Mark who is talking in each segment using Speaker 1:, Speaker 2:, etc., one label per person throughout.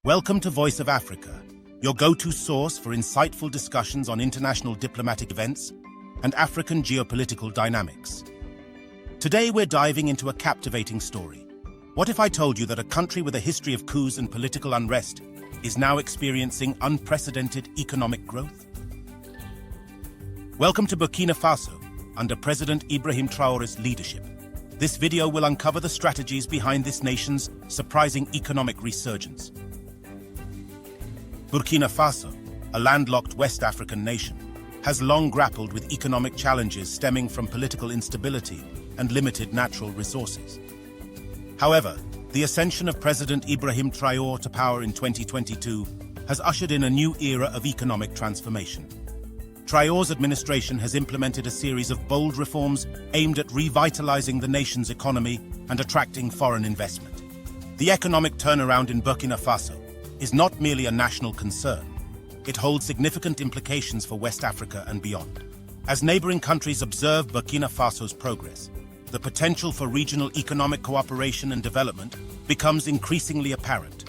Speaker 1: Welcome to Voice of Africa, your go-to source for insightful discussions on international diplomatic events and African geopolitical dynamics. Today we're diving into a captivating story. What if I told you that a country with a history of coups and political unrest is now experiencing unprecedented economic growth? Welcome to Burkina Faso, under President Ibrahim Traore's leadership. This video will uncover the strategies behind this nation's surprising economic resurgence. Burkina Faso, a landlocked West African nation, has long grappled with economic challenges stemming from political instability and limited natural resources. However, the ascension of President Ibrahim Traore to power in 2022 has ushered in a new era of economic transformation. Traore's administration has implemented a series of bold reforms aimed at revitalizing the nation's economy and attracting foreign investment. The economic turnaround in Burkina Faso is not merely a national concern. It holds significant implications for West Africa and beyond. As neighboring countries observe Burkina Faso's progress, the potential for regional economic cooperation and development becomes increasingly apparent.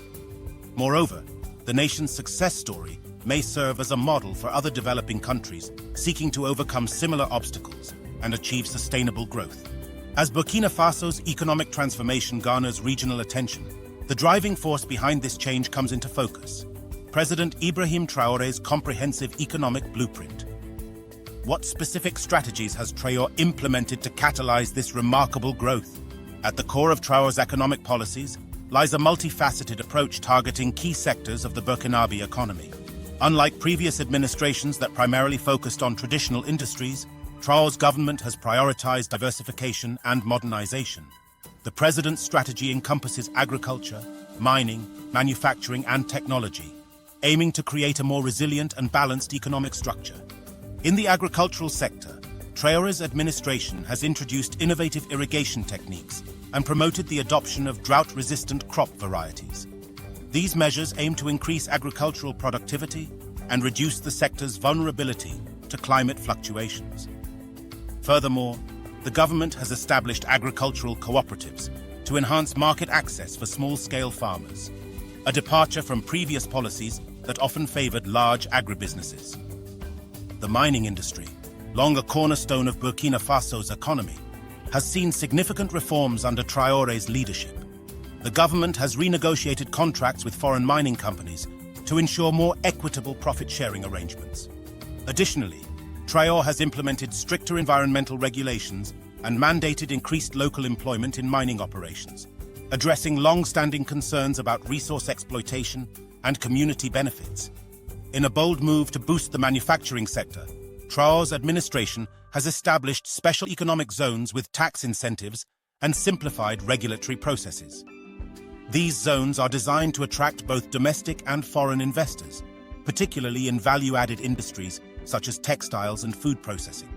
Speaker 1: Moreover, the nation's success story may serve as a model for other developing countries seeking to overcome similar obstacles and achieve sustainable growth. As Burkina Faso's economic transformation garners regional attention, the driving force behind this change comes into focus: President Ibrahim Traore's comprehensive economic blueprint. What specific strategies has Traore implemented to catalyze this remarkable growth? At the core of Traore's economic policies lies a multifaceted approach targeting key sectors of the Burkinabe economy. Unlike previous administrations that primarily focused on traditional industries, Traore's government has prioritized diversification and modernization. The president's strategy encompasses agriculture, mining, manufacturing, and technology, aiming to create a more resilient and balanced economic structure. In the agricultural sector, Traore's administration has introduced innovative irrigation techniques and promoted the adoption of drought-resistant crop varieties. These measures aim to increase agricultural productivity and reduce the sector's vulnerability to climate fluctuations. Furthermore, the government has established agricultural cooperatives to enhance market access for small-scale farmers, a departure from previous policies that often favored large agribusinesses. The mining industry, long a cornerstone of Burkina Faso's economy, has seen significant reforms under Traore's leadership. The government has renegotiated contracts with foreign mining companies to ensure more equitable profit-sharing arrangements. Additionally, Traore has implemented stricter environmental regulations and mandated increased local employment in mining operations, addressing long-standing concerns about resource exploitation and community benefits. In a bold move to boost the manufacturing sector, Traore's administration has established special economic zones with tax incentives and simplified regulatory processes. These zones are designed to attract both domestic and foreign investors, particularly in value-added industries such as textiles and food processing.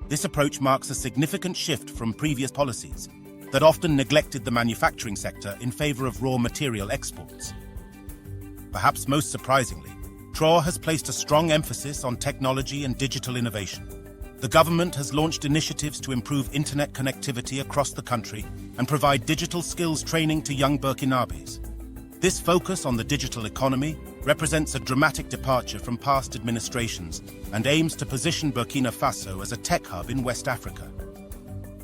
Speaker 1: This approach marks a significant shift from previous policies that often neglected the manufacturing sector in favor of raw material exports. Perhaps most surprisingly, Traore has placed a strong emphasis on technology and digital innovation. The government has launched initiatives to improve internet connectivity across the country and provide digital skills training to young Burkinabes. This focus on the digital economy represents a dramatic departure from past administrations and aims to position Burkina Faso as a tech hub in West Africa.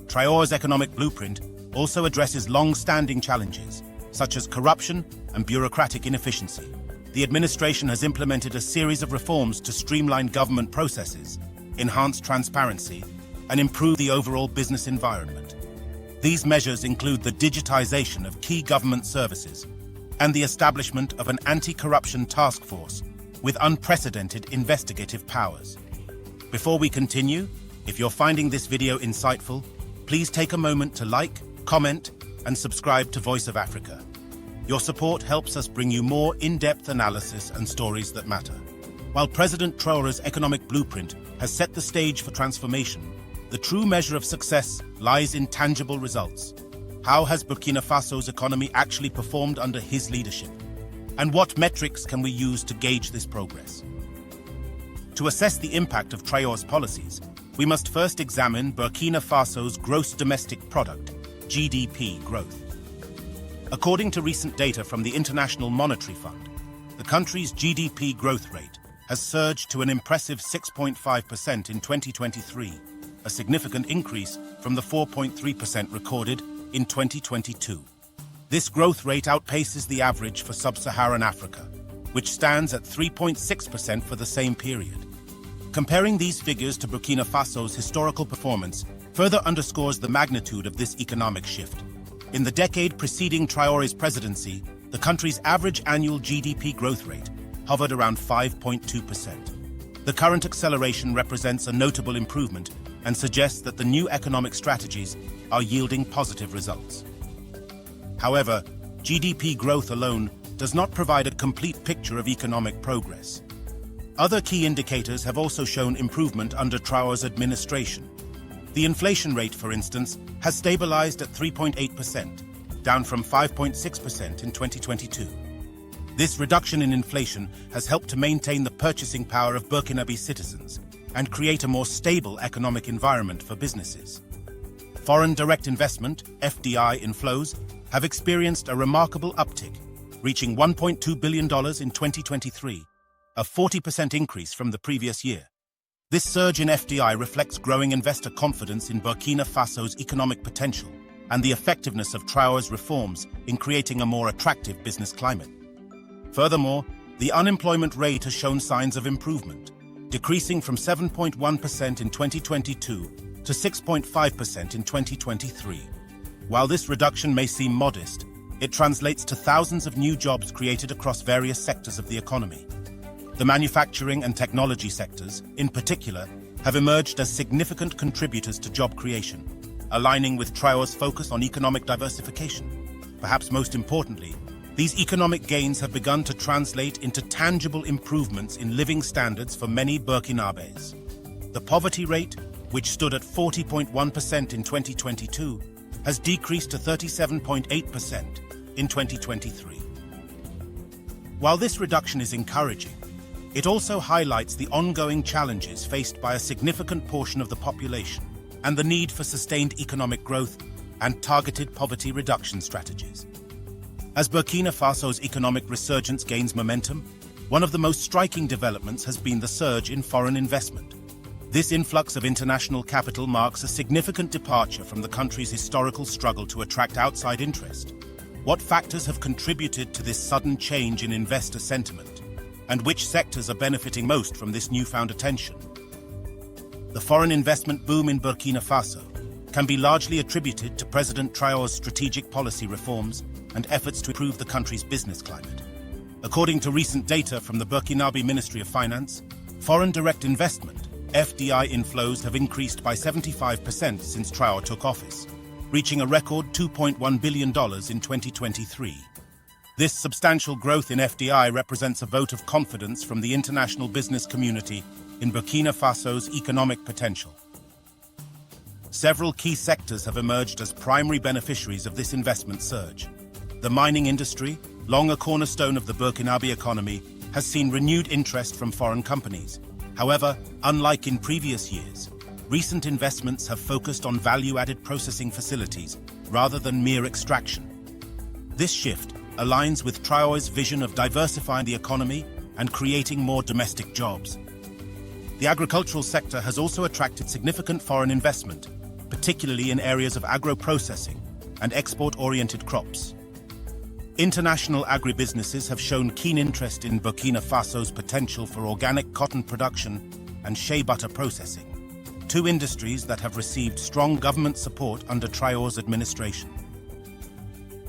Speaker 1: Traore's economic blueprint also addresses long-standing challenges, such as corruption and bureaucratic inefficiency. The administration has implemented a series of reforms to streamline government processes, enhance transparency, and improve the overall business environment. These measures include the digitization of key government services and the establishment of an anti-corruption task force with unprecedented investigative powers. Before we continue, if you're finding this video insightful, please take a moment to like, comment, and subscribe to Voice of Africa. Your support helps us bring you more in-depth analysis and stories that matter. While President Traore's economic blueprint has set the stage for transformation, the true measure of success lies in tangible results. How has Burkina Faso's economy actually performed under his leadership? And what metrics can we use to gauge this progress? To assess the impact of Traore's policies, we must first examine Burkina Faso's gross domestic product, GDP, growth. According to recent data from the International Monetary Fund, the country's GDP growth rate has surged to an impressive 6.5% in 2023, a significant increase from the 4.3% recorded in 2022. This growth rate outpaces the average for sub-Saharan Africa, which stands at 3.6% for the same period. Comparing these figures to Burkina Faso's historical performance further underscores the magnitude of this economic shift. In the decade preceding Traore's presidency, the country's average annual GDP growth rate hovered around 5.2%. The current acceleration represents a notable improvement and suggests that the new economic strategies are yielding positive results. However, GDP growth alone does not provide a complete picture of economic progress. Other key indicators have also shown improvement under Traore's administration. The inflation rate, for instance, has stabilized at 3.8%, down from 5.6% in 2022. This reduction in inflation has helped to maintain the purchasing power of Burkinabe citizens and create a more stable economic environment for businesses. Foreign direct investment, FDI inflows, have experienced a remarkable uptick, reaching $1.2 billion in 2023, a 40% increase from the previous year. This surge in FDI reflects growing investor confidence in Burkina Faso's economic potential and the effectiveness of Traore's reforms in creating a more attractive business climate. Furthermore, the unemployment rate has shown signs of improvement, decreasing from 7.1% in 2022 to 6.5% in 2023. While this reduction may seem modest, it translates to thousands of new jobs created across various sectors of the economy. The manufacturing and technology sectors, in particular, have emerged as significant contributors to job creation, aligning with Traore's focus on economic diversification. Perhaps most importantly, these economic gains have begun to translate into tangible improvements in living standards for many Burkinabés. The poverty rate, which stood at 40.1% in 2022, has decreased to 37.8% in 2023. While this reduction is encouraging, it also highlights the ongoing challenges faced by a significant portion of the population and the need for sustained economic growth and targeted poverty reduction strategies. As Burkina Faso's economic resurgence gains momentum, one of the most striking developments has been the surge in foreign investment. This influx of international capital marks a significant departure from the country's historical struggle to attract outside interest. What factors have contributed to this sudden change in investor sentiment? And which sectors are benefiting most from this newfound attention? The foreign investment boom in Burkina Faso can be largely attributed to President Traore's strategic policy reforms and efforts to improve the country's business climate. According to recent data from the Burkinabe Ministry of Finance, foreign direct investment, FDI inflows have increased by 75% since Traore took office, reaching a record $2.1 billion in 2023. This substantial growth in FDI represents a vote of confidence from the international business community in Burkina Faso's economic potential. Several key sectors have emerged as primary beneficiaries of this investment surge. The mining industry, long a cornerstone of the Burkinabe economy, has seen renewed interest from foreign companies. However, unlike in previous years, recent investments have focused on value-added processing facilities rather than mere extraction. This shift aligns with Traore's vision of diversifying the economy and creating more domestic jobs. The agricultural sector has also attracted significant foreign investment, particularly in areas of agro-processing and export-oriented crops. International agribusinesses have shown keen interest in Burkina Faso's potential for organic cotton production and shea butter processing, two industries that have received strong government support under Traore's administration.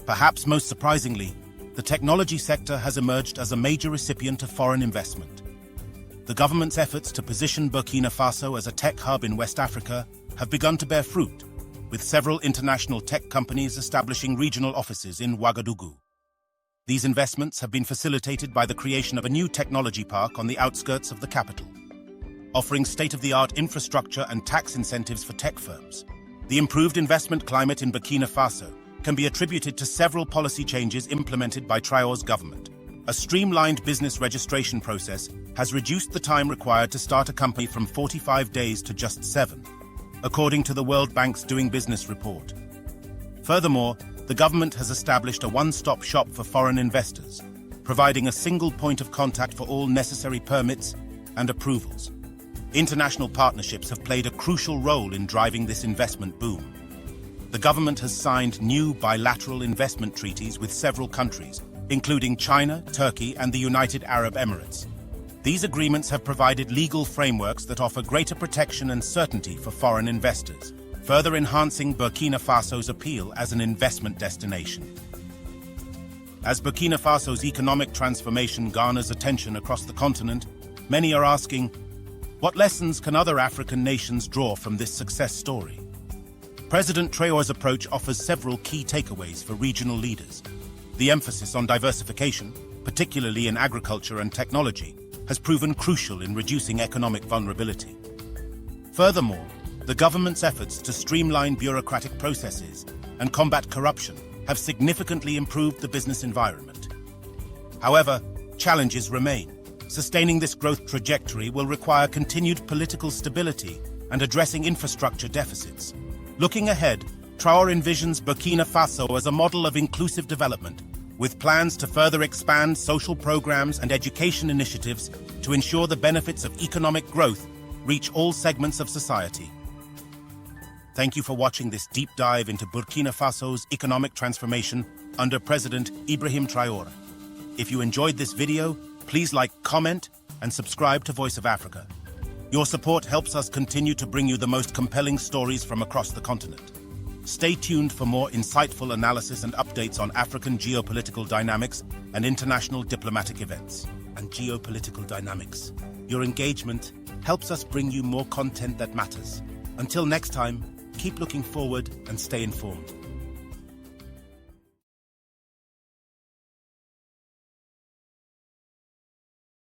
Speaker 1: Perhaps most surprisingly, the technology sector has emerged as a major recipient of foreign investment. The government's efforts to position Burkina Faso as a tech hub in West Africa have begun to bear fruit, with several international tech companies establishing regional offices in Ouagadougou. These investments have been facilitated by the creation of a new technology park on the outskirts of the capital, offering state-of-the-art infrastructure and tax incentives for tech firms. The improved investment climate in Burkina Faso can be attributed to several policy changes implemented by Traore's government. A streamlined business registration process has reduced the time required to start a company from 45 days to just 7, according to the World Bank's Doing Business report. Furthermore, the government has established a one-stop shop for foreign investors, providing a single point of contact for all necessary permits and approvals. International partnerships have played a crucial role in driving this investment boom. The government has signed new bilateral investment treaties with several countries, including China, Turkey, and the United Arab Emirates. These agreements have provided legal frameworks that offer greater protection and certainty for foreign investors, further enhancing Burkina Faso's appeal as an investment destination. As Burkina Faso's economic transformation garners attention across the continent, many are asking, what lessons can other African nations draw from this success story? President Traore's approach offers several key takeaways for regional leaders. The emphasis on diversification, particularly in agriculture and technology, has proven crucial in reducing economic vulnerability. Furthermore, the government's efforts to streamline bureaucratic processes and combat corruption have significantly improved the business environment. However, challenges remain. Sustaining this growth trajectory will require continued political stability and addressing infrastructure deficits. Looking ahead, Traore envisions Burkina Faso as a model of inclusive development, with plans to further expand social programs and education initiatives to ensure the benefits of economic growth reach all segments of society. Thank you for watching this deep dive into Burkina Faso's economic transformation under President Ibrahim Traore. If you enjoyed this video, please like, comment, and subscribe to Voice of Africa. Your support helps us continue to bring you the most compelling stories from across the continent. Stay tuned for more insightful analysis and updates on African geopolitical dynamics and international diplomatic events. And geopolitical dynamics. Your engagement helps us bring you more content that matters. Until next time, keep looking forward and stay informed.